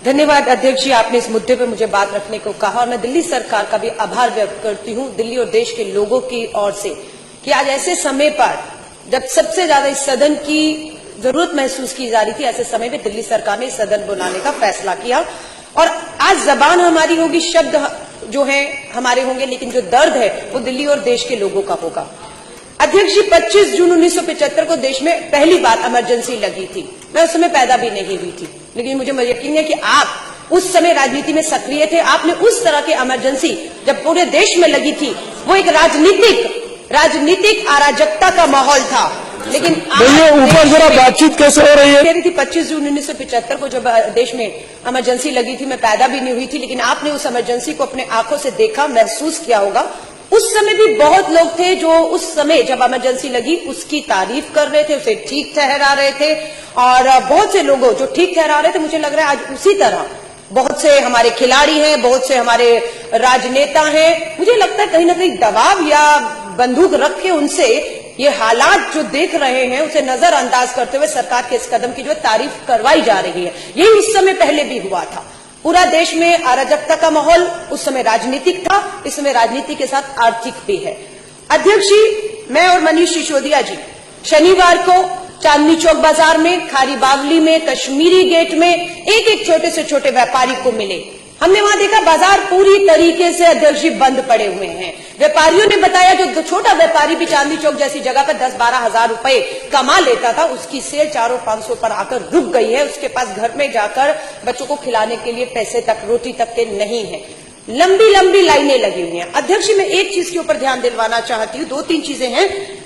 धन्यवाद अध्यक्ष जी, आपने इस मुद्दे पर मुझे बात रखने को कहा और मैं दिल्ली सरकार का भी आभार व्यक्त करती हूं दिल्ली और देश के लोगों की ओर से कि आज ऐसे समय पर जब सबसे ज्यादा इस सदन की जरूरत महसूस की जा रही थी, ऐसे समय में दिल्ली सरकार ने सदन बुलाने का फैसला किया और आज जबान हमारी होगी, शब्द जो है हमारे होंगे, लेकिन जो दर्द है वो दिल्ली और देश के लोगों का होगा। अध्यक्ष जी, 25 जून 1975 को देश में पहली बार इमरजेंसी लगी थी। मैं उस समय पैदा भी नहीं हुई थी, लेकिन मुझे यकीन है कि आप उस समय राजनीति में सक्रिय थे। आपने उस तरह की इमरजेंसी जब पूरे देश में लगी थी, वो एक राजनीतिक अराजकता का माहौल था, लेकिन ऊपर जरा बातचीत कैसे हो रही है? कह रही थी 25 जून 1975 को जब देश में इमरजेंसी लगी थी, मैं पैदा भी नहीं हुई थी, लेकिन आपने उस इमरजेंसी को अपने आंखों से देखा, महसूस किया होगा। उस समय भी बहुत लोग थे जो उस समय जब इमरजेंसी लगी उसकी तारीफ कर रहे थे, उसे ठीक ठहरा रहे थे और बहुत से लोगों जो ठीक ठहरा रहे थे, मुझे लग रहा है आज उसी तरह बहुत से हमारे खिलाड़ी हैं, बहुत से हमारे राजनेता हैं। मुझे लगता है कहीं ना कहीं दबाव या बंदूक रख के उनसे ये हालात जो देख रहे हैं उसे नजरअंदाज करते हुए सरकार के इस कदम की जो तारीफ करवाई जा रही है। यही उस समय पहले भी हुआ था। पूरा देश में अराजकता का माहौल उस समय राजनीतिक था, इस समय राजनीति के साथ आर्थिक भी है। अध्यक्ष जी, मैं और मनीष सिसोदिया जी शनिवार को चांदनी चौक बाजार में, खारी बावली में, कश्मीरी गेट में एक छोटे से छोटे व्यापारी को मिले। हमने वहां देखा बाजार पूरी तरीके से अध्यक्ष जी बंद पड़े हुए हैं। व्यापारियों ने बताया जो छोटा व्यापारी भी चांदनी चौक जैसी जगह पर 10-12 हजार रुपए कमा लेता था, उसकी सेल 400-500 पर आकर रुक गई है। उसके पास घर में जाकर बच्चों को खिलाने के लिए पैसे तक, रोटी तक के नहीं है। लंबी लंबी लाइनें लगी हुई हैं। अध्यक्ष जी, मैं एक चीज के ऊपर ध्यान दिलवाना चाहती हूँ, 2-3 चीजें हैं।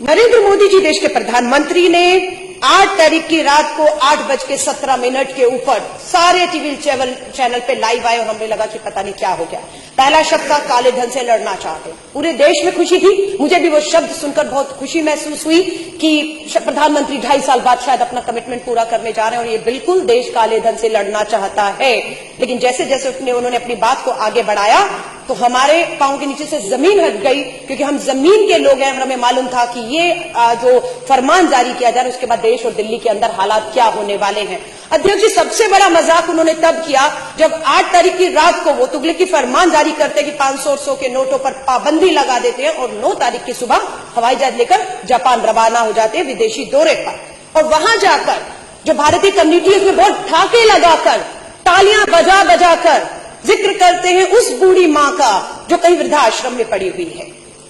नरेंद्र मोदी जी देश के प्रधानमंत्री ने 8 तारीख की रात को 8:17 के ऊपर सारे टीवी चैनल पे लाइव आए और हमें लगा कि पता नहीं क्या हो गया। पहला शब्द था काले धन से लड़ना चाहते। पूरे देश में खुशी थी, मुझे भी वो शब्द सुनकर बहुत खुशी महसूस हुई कि प्रधानमंत्री 2.5 साल बाद शायद अपना कमिटमेंट पूरा करने जा रहे हैं और ये बिल्कुल देश काले धन से लड़ना चाहता है। लेकिन जैसे जैसे उन्होंने अपनी बात को आगे बढ़ाया तो हमारे पांव के नीचे से जमीन हट गई, क्योंकि हम जमीन के लोग हैं। हमें मालूम था कि ये जो फरमान जारी किया जा रहा है उसके बाद देश और दिल्ली के अंदर हालात क्या होने वाले हैं। अध्यक्ष जी, सबसे बड़ा मजाक उन्होंने तब किया जब 8 तारीख की रात को वो तुगलक की फरमान जारी करते कि 500 और 100 के नोटों पर पाबंदी लगा देते हैं और 9 तारीख की सुबह हवाई जहाज लेकर जापान रवाना हो जाते हैं विदेशी दौरे पर। और वहां जाकर जो भारतीय कम्युनिटी उसमें बहुत ठाके लगाकर, तालियां बजा बजा कर जिक्र करते हैं उस बूढ़ी मां का जो कहीं वृद्धाश्रम में पड़ी हुई है।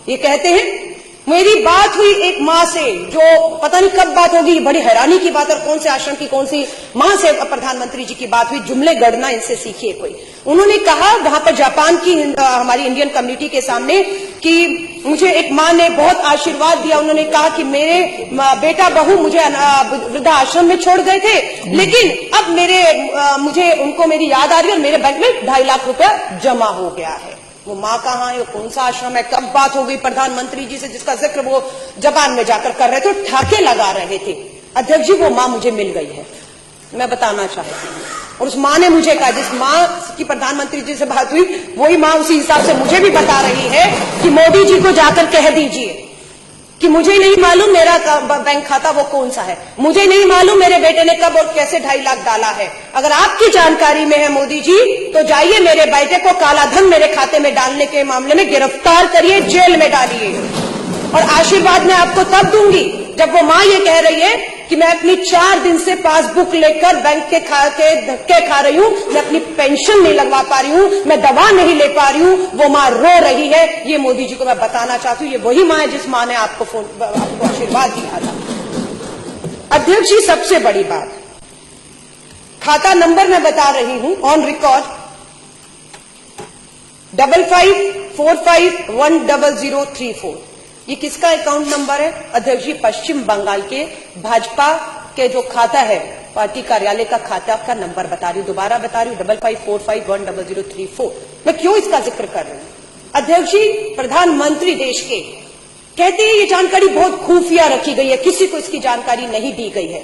ये कहते हैं मेरी बात हुई एक मां से, जो पता नहीं कब बात होगी, बड़ी हैरानी की बात, और कौन से आश्रम की कौन सी मां से प्रधानमंत्री जी की बात हुई। जुमले गढ़ना इनसे सीखिए कोई। उन्होंने कहा वहां पर जापान की हमारी इंडियन कम्युनिटी के सामने कि मुझे एक मां ने बहुत आशीर्वाद दिया। उन्होंने कहा कि मेरे बेटा बहू मुझे वृद्धाश्रम में छोड़ गए थे, लेकिन अब मुझे उनको मेरी याद आ रही है और मेरे बैंक में 2.5 लाख रुपया जमा हो गया है। वो मां कहाँ है, कौन सा आश्रम है, कब बात हो गई प्रधानमंत्री जी से जिसका जिक्र वो जापान में जाकर कर रहे थे, ठाके लगा रहे थे। अध्यक्ष जी, वो मां मुझे मिल गई है, मैं बताना चाहती हूँ। और उस मां ने मुझे कहा, जिस मां की प्रधानमंत्री जी से बात हुई वही मां उसी हिसाब से मुझे भी बता रही है कि मोदी जी को जाकर कह दीजिए कि मुझे नहीं मालूम मेरा बैंक खाता वो कौन सा है, मुझे नहीं मालूम मेरे बेटे ने कब और कैसे 2.5 लाख डाला है। अगर आपकी जानकारी में है मोदी जी, तो जाइए मेरे बेटे को काला धन मेरे खाते में डालने के मामले में गिरफ्तार करिए, जेल में डालिए। और आशीर्वाद मैं आपको तब दूंगी जब वो मां ये कह रही है कि मैं अपनी 4 दिन से पासबुक लेकर बैंक के धक्के खा रही हूं, मैं अपनी पेंशन नहीं लगवा पा रही हूं, मैं दवा नहीं ले पा रही हूं, वो मां रो रही है। ये मोदी जी को मैं बताना चाहती हूं, ये वही मां है जिस मां ने आपको आशीर्वाद दिया था। अध्यक्ष जी, सबसे बड़ी बात, खाता नंबर मैं बता रही हूं ऑन रिकॉर्ड 5545100034। ये किसका अकाउंट नंबर है अध्यक्ष जी? पश्चिम बंगाल के भाजपा के जो खाता है, पार्टी कार्यालय का खाता का नंबर बता रही हूं, दोबारा बता रही हूं 5545100034। मैं क्यों इसका जिक्र कर रही हूं अध्यक्ष जी? प्रधानमंत्री देश के कहते हैं ये जानकारी बहुत खुफिया रखी गई है, किसी को इसकी जानकारी नहीं दी गई है।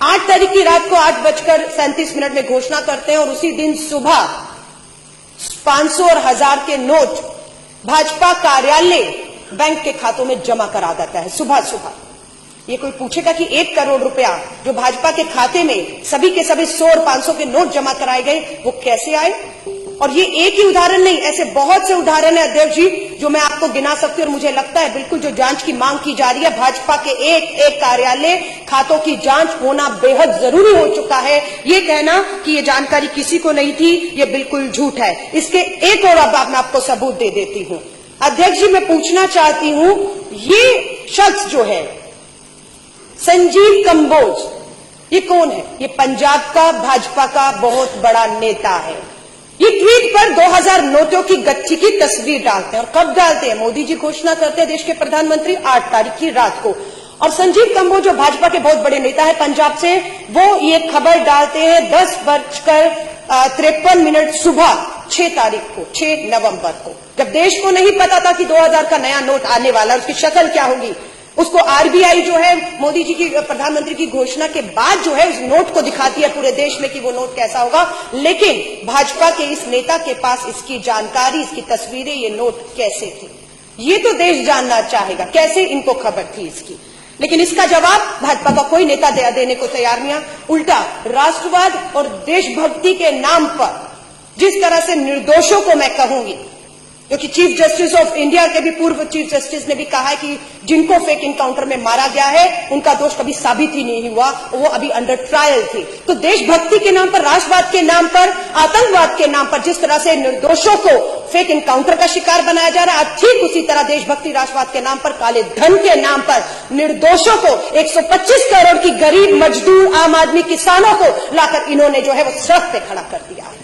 8 तारीख की रात को 8:37 में घोषणा करते हैं और उसी दिन सुबह 500 और 1000 के नोट भाजपा कार्यालय बैंक के खातों में जमा करा देता है सुबह सुबह। ये कोई पूछेगा कि 1 करोड़ रुपया जो भाजपा के खाते में सभी के सभी 100 और 500 के नोट जमा कराए गए, वो कैसे आए? और ये एक ही उदाहरण नहीं, ऐसे बहुत से उदाहरण है अध्यक्ष जी जो मैं आपको गिना सकती हूँ। और मुझे लगता है बिल्कुल जो जांच की मांग की जा रही है, भाजपा के एक कार्यालय खातों की जांच होना बेहद जरूरी हो चुका है। ये कहना कि ये जानकारी किसी को नहीं थी, ये बिल्कुल झूठ है। इसके एक और अब मैं आपको सबूत दे देती हूँ। अध्यक्ष जी, मैं पूछना चाहती हूँ, ये शख्स जो है संजीव कंबोज, ये कौन है? ये पंजाब का भाजपा का बहुत बड़ा नेता है। ये ट्वीट पर 2000 नोटों की गच्छी की तस्वीर डालते हैं। और कब डालते हैं? मोदी जी घोषणा करते हैं देश के प्रधानमंत्री 8 तारीख की रात को। और संजीव कंबोज जो भाजपा के बहुत बड़े नेता है पंजाब से, वो ये खबर डालते हैं 10:53 सुबह 6 तारीख को, 6 नवंबर को, जब देश को नहीं पता था कि 2000 का नया नोट आने वाला, उसकी शक्ल क्या होगी। उसको आरबीआई जो है मोदी जी की, प्रधानमंत्री की घोषणा के बाद जो है उस नोट को दिखाती है पूरे देश में कि वो नोट कैसा होगा। लेकिन भाजपा के इस नेता के पास इसकी जानकारी, इसकी तस्वीरें, ये नोट कैसे थे, ये तो देश जानना चाहेगा, कैसे इनको खबर थी इसकी। लेकिन इसका जवाब भाजपा का कोई नेता देने को तैयार नहीं है। उल्टा राष्ट्रवाद और देशभक्ति के नाम पर जिस तरह से निर्दोषों को, मैं कहूंगी, क्योंकि चीफ जस्टिस ऑफ इंडिया के भी पूर्व चीफ जस्टिस ने भी कहा है कि जिनको फेक इनकाउंटर में मारा गया है उनका दोष कभी साबित ही नहीं हुआ, वो अभी अंडर ट्रायल थे। तो देशभक्ति के नाम पर, राष्ट्रवाद के नाम पर, आतंकवाद के नाम पर जिस तरह से निर्दोषों को फेक इनकाउंटर का शिकार बनाया जा रहा है, ठीक उसी तरह देशभक्ति राष्ट्रवाद के नाम पर, काले धन के नाम पर निर्दोषों को, 125 करोड़ की गरीब मजदूर आम आदमी किसानों को लाकर इन्होंने जो है वो सड़क पे खड़ा कर दिया है।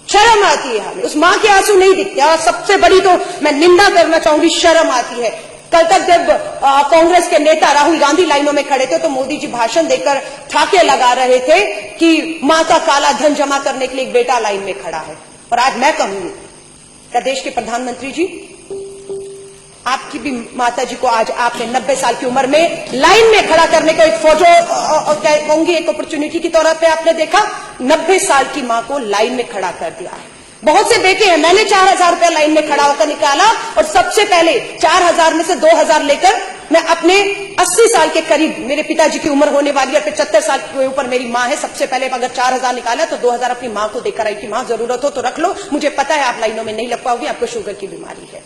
शर्म आती है हमें, उस मां के आंसू नहीं दिखते। और सबसे बड़ी तो मैं निंदा करना चाहूंगी, शर्म आती है। कल तक जब कांग्रेस के नेता राहुल गांधी लाइनों में खड़े थे तो मोदी जी भाषण देकर ठाके लगा रहे थे कि मां का काला धन जमा करने के लिए एक बेटा लाइन में खड़ा है। और आज मैं कहूंगी, क्या देश के प्रधानमंत्री जी, आपकी भी माता जी को आज आपने 90 साल की उम्र में लाइन में खड़ा करने का एक फोटो, कहूंगी एक अपॉर्चुनिटी की तौर पे आपने देखा, 90 साल की मां को लाइन में खड़ा कर दिया है। बहुत से देखे हैं, मैंने 4000 रुपया लाइन में खड़ा होकर निकाला और सबसे पहले 4000 में से 2000 लेकर मैं अपने 80 साल के करीब, मेरे पिताजी की उम्र होने वाली है, 75 साल के ऊपर मेरी मां है, सबसे पहले अगर 4000 निकाला तो 2000 अपनी मां को देकर आई कि मां जरूरत हो तो रख लो, मुझे पता है आप लाइनों में नहीं लग पाओगी, आपको शुगर की बीमारी है।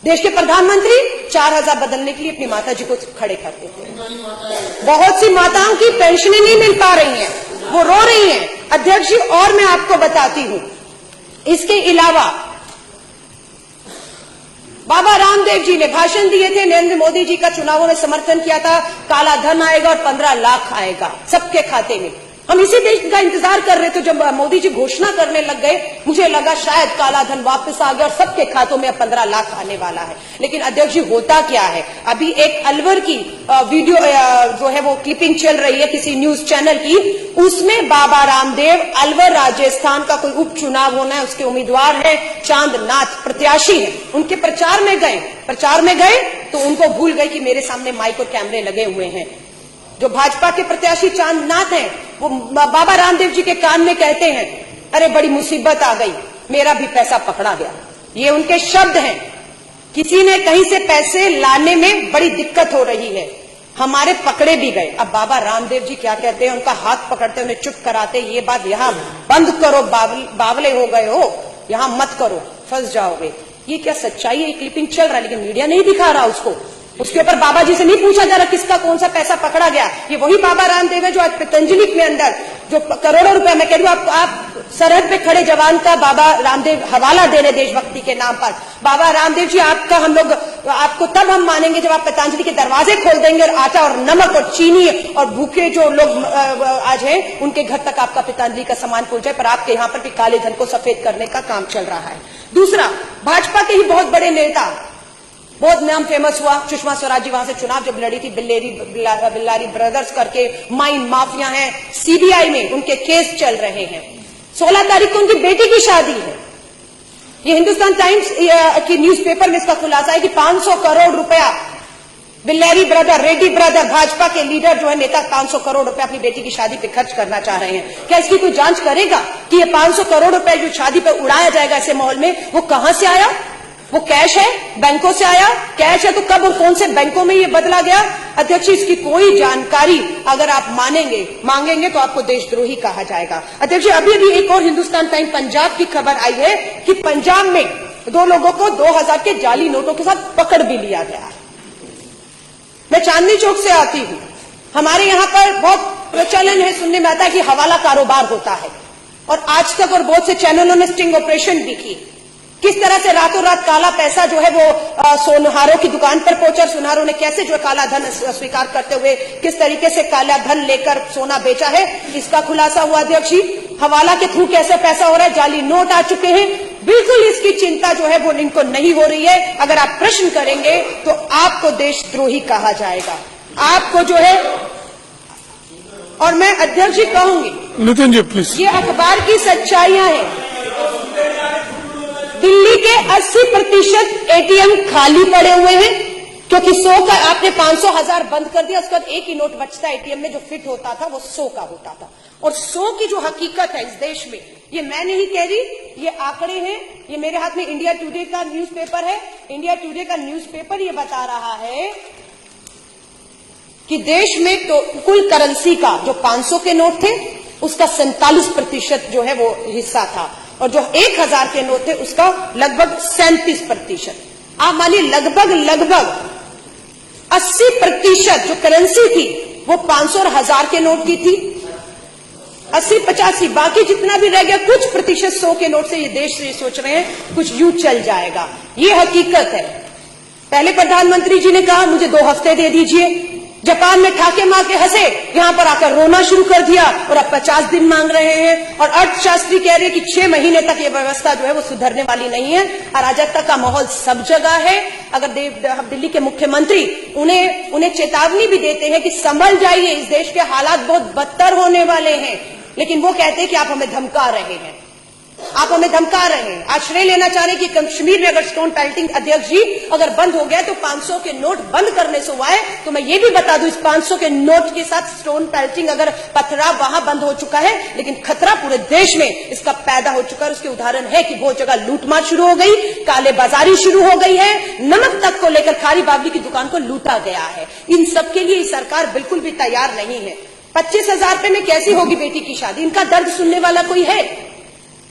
देश के प्रधानमंत्री 4000 बदलने के लिए अपनी माता जी को खड़े करते थे। बहुत सी माताओं की पेंशनें नहीं मिल पा रही हैं, वो रो रही हैं। अध्यक्ष जी, और मैं आपको बताती हूं, इसके अलावा बाबा रामदेव जी ने भाषण दिए थे, नरेंद्र मोदी जी का चुनावों में समर्थन किया था, काला धन आएगा और 15 लाख आएगा सबके खाते में। हम इसी देश का इंतजार कर रहे थे। जब मोदी जी घोषणा करने लग गए, मुझे लगा शायद काला धन वापस आ गया और सबके खातों में अब 15 लाख आने वाला है। लेकिन अध्यक्ष जी, होता क्या है, अभी एक अलवर की वीडियो जो है वो क्लिपिंग चल रही है किसी न्यूज चैनल की, उसमें बाबा रामदेव अलवर राजस्थान का कोई उपचुनाव होना है, उसके उम्मीदवार है, चांदनाथ प्रत्याशी है, उनके प्रचार में गए तो उनको भूल गए कि मेरे सामने माइक और कैमरे लगे हुए हैं। जो भाजपा के प्रत्याशी चांदनाथ हैं, वो बाबा रामदेव जी के कान में कहते हैं, अरे बड़ी मुसीबत आ गई, मेरा भी पैसा पकड़ा गया। ये उनके शब्द हैं। किसी ने कहीं से पैसे लाने में बड़ी दिक्कत हो रही है, हमारे पकड़े भी गए। अब बाबा रामदेव जी क्या कहते हैं, उनका हाथ पकड़ते, उन्हें चुप कराते, ये बात यहां बंद करो, बावले हो गए हो, यहां मत करो, फंस जाओगे। ये क्या सच्चाई है? ये क्लिपिंग चल रहा है लेकिन मीडिया नहीं दिखा रहा उसको। उसके ऊपर बाबा जी से नहीं पूछा जा रहा किसका कौन सा पैसा पकड़ा गया। ये वही बाबा रामदेव है जो आज पतंजलि में अंदर जो करोड़ों रुपए, मैं कह रही हूं, आप सरहद पे खड़े जवान का बाबा रामदेव हवाला दे रहे देशभक्ति के नाम पर। बाबा रामदेव जी, आपका हम लोग आपको तब हम मानेंगे जब आप पतंजलि के दरवाजे खोल देंगे और आटा और नमक और चीनी और भूखे जो लोग आज हैं उनके घर तक आपका पतंजलि का सामान पहुंच जाए। पर आपके यहां पर भी काले धन को सफेद करने का काम चल रहा है। दूसरा, भाजपा के ही बहुत बड़े नेता, बहुत नाम फेमस हुआ, सुषमा स्वराज जी वहां से चुनाव जब लड़ी थी, बिल्लारी ब्रदर्स करके माइन माफिया हैं, सीबीआई में उनके केस चल रहे हैं। 16 तारीख को उनकी बेटी की शादी है। ये हिंदुस्तान टाइम्स की न्यूज़पेपर में इसका खुलासा है कि 500 करोड़ रुपया बिल्लारी ब्रदर, रेड्डी ब्रदर, भाजपा के लीडर जो है नेता, 500 करोड़ रुपया अपनी बेटी की शादी पे खर्च करना चाह रहे हैं। क्या इसकी कोई जांच करेगा कि ये 500 करोड़ रुपया जो शादी पे उड़ाया जाएगा ऐसे माहौल में, वो कहां से आया? वो कैश है, बैंकों से आया, कैश है तो कब और कौन से बैंकों में ये बदला गया? अध्यक्ष जी, इसकी कोई जानकारी अगर आप मांगेंगे तो आपको देशद्रोही कहा जाएगा। अध्यक्ष जी, अभी एक और हिंदुस्तान टाइम पंजाब की खबर आई है कि पंजाब में 2 लोगों को 2000 के जाली नोटों के साथ पकड़ भी लिया गया। मैं चांदनी चौक से आती हूं, हमारे यहां पर बहुत प्रचलन है, सुनने में आता है कि हवाला कारोबार होता है, और आज तक और बहुत से चैनलों ने स्टिंग ऑपरेशन भी की। किस तरह से रातों रात काला पैसा जो है वो सोनहारों की दुकान पर पहुंचा, सोनहारों ने कैसे जो काला धन स्वीकार करते हुए किस तरीके से काला धन लेकर सोना बेचा है, इसका खुलासा हुआ। अध्यक्ष जी, हवाला के थ्रू कैसे पैसा हो रहा है, जाली नोट आ चुके हैं, बिल्कुल इसकी चिंता जो है वो इनको नहीं हो रही है। अगर आप प्रश्न करेंगे तो आपको देशद्रोही कहा जाएगा, आपको जो है। और मैं अध्यक्ष जी कहूंगी, नितिन जी प्लीज, ये अखबार की सच्चाइयां हैं। दिल्ली के 80% एटीएम खाली पड़े हुए हैं, क्योंकि 100 का आपने 500,000 बंद कर दिया, उसके बाद एक ही नोट बचता है एटीएम में, जो फिट होता था वो 100 का होता था। और 100 की जो हकीकत है इस देश में, ये मैं नहीं कह रही, ये आंकड़े हैं, ये मेरे हाथ में इंडिया टुडे का न्यूज़पेपर है। इंडिया टुडे का न्यूज़पेपर ये बता रहा है कि देश में तो कुल करेंसी का जो 500 के नोट थे उसका 47% जो है वो हिस्सा था, और जो 1000 के नोट थे उसका लगभग 37%। आप मानिए लगभग 80% जो करेंसी थी वो 500 और 1000 के नोट की थी। 80-85 बाकी जितना भी रह गया, कुछ प्रतिशत 100 के नोट से ये देश ये सोच रहे हैं कुछ यूं चल जाएगा। ये हकीकत है। पहले प्रधानमंत्री जी ने कहा मुझे 2 हफ्ते दे दीजिए, जापान में ठाके मार के हंसे, यहां पर आकर रोना शुरू कर दिया, और अब 50 दिन मांग रहे हैं। और अर्थशास्त्री कह रहे हैं कि 6 महीने तक ये व्यवस्था जो है वो सुधरने वाली नहीं है। अराजकता का माहौल सब जगह है। अगर दिल्ली के मुख्यमंत्री उन्हें चेतावनी भी देते हैं कि संभल जाइए, इस देश के हालात बहुत बदतर होने वाले हैं, लेकिन वो कहते हैं कि आप हमें धमका रहे हैं, आप हमें धमका रहे हैं। आश्रय लेना चाह रहे हैं कि कश्मीर में अगर स्टोन पेल्टिंग, अध्यक्ष जी, अगर बंद हो गया तो 500 के नोट बंद करने से हुआ है। तो मैं ये भी बता दूं, इस 500 के नोट के साथ स्टोन पेल्टिंग, अगर पथराव वहां बंद हो चुका है, लेकिन खतरा पूरे देश में इसका पैदा हो चुका है। उसके उदाहरण है कि बहुत जगह लूटमार शुरू हो गई, काले बाजारी शुरू हो गई है, नमक तक को लेकर खारी बावली की दुकान को लूटा गया है। इन सब के लिए सरकार बिल्कुल भी तैयार नहीं है। 25,000 रुपए में कैसी होगी बेटी की शादी? इनका दर्द सुनने वाला कोई है?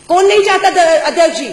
कौन नहीं चाहता? अध्यक्ष जी,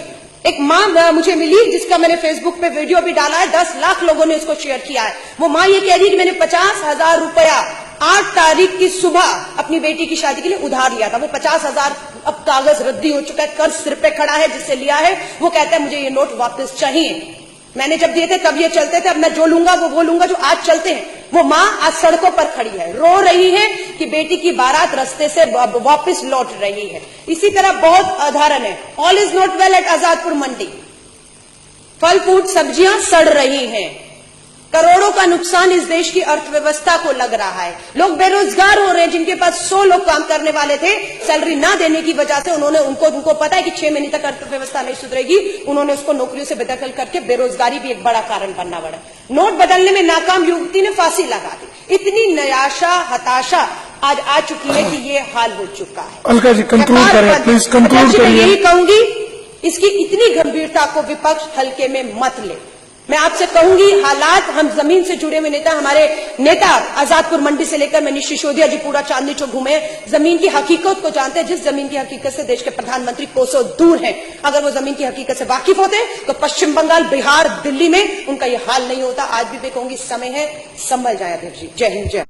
एक मां मुझे मिली जिसका मैंने फेसबुक पे वीडियो भी डाला है, 10 लाख लोगों ने उसको शेयर किया है। वो मां ये कह रही है कि मैंने 50,000 रुपया 8 तारीख की सुबह अपनी बेटी की शादी के लिए उधार लिया था। वो 50,000 अब कागज रद्दी हो चुका है, कर्ज सिर पे खड़ा है जिससे लिया है। वो कहता है मुझे ये नोट वापस चाहिए। मैंने जब दिए थे तब ये चलते थे, अब मैं जो लूंगा वो लूंगा जो आज चलते हैं। वो मां आज सड़कों पर खड़ी है, रो रही है कि बेटी की बारात रास्ते से वापस लौट रही है। इसी तरह बहुत उदाहरण है। All is not well at Azadpur Mandi, फल फ्रूट सब्जियां सड़ रही हैं, करोड़ों का नुकसान इस देश की अर्थव्यवस्था को लग रहा है। लोग बेरोजगार हो रहे हैं, जिनके पास 100 लोग काम करने वाले थे, सैलरी ना देने की वजह से उनको पता है कि 6 महीने तक अर्थव्यवस्था नहीं सुधरेगी, उन्होंने उसको नौकरियों से बेदखल करके बेरोजगारी भी एक बड़ा कारण बनना पड़ा। नोट बदलने में नाकाम युवती ने फांसी लगा दी। इतनी निराशा, हताशा आज आ चुकी है कि ये हाल हो चुका है। अलका जी कंक्लूड करें प्लीज, कंक्लूड करिए। यही कहूंगी, इसकी इतनी गंभीरता को विपक्ष हल्के में मत ले। मैं आपसे कहूंगी, हालात, हम जमीन से जुड़े हुए नेता, हमारे नेता आजादपुर मंडी से लेकर मनीष सिसोदिया जी पूरा चांदनी चौक घूमे, जमीन की हकीकत को जानते हैं। जिस जमीन की हकीकत से देश के प्रधानमंत्री कोसों दूर हैं, अगर वो जमीन की हकीकत से वाकिफ होते तो पश्चिम बंगाल, बिहार, दिल्ली में उनका ये हाल नहीं होता। आज भी मैं कहूंगी समय है, संभल जाए अध्यक्ष जी। जय हिंद, जय।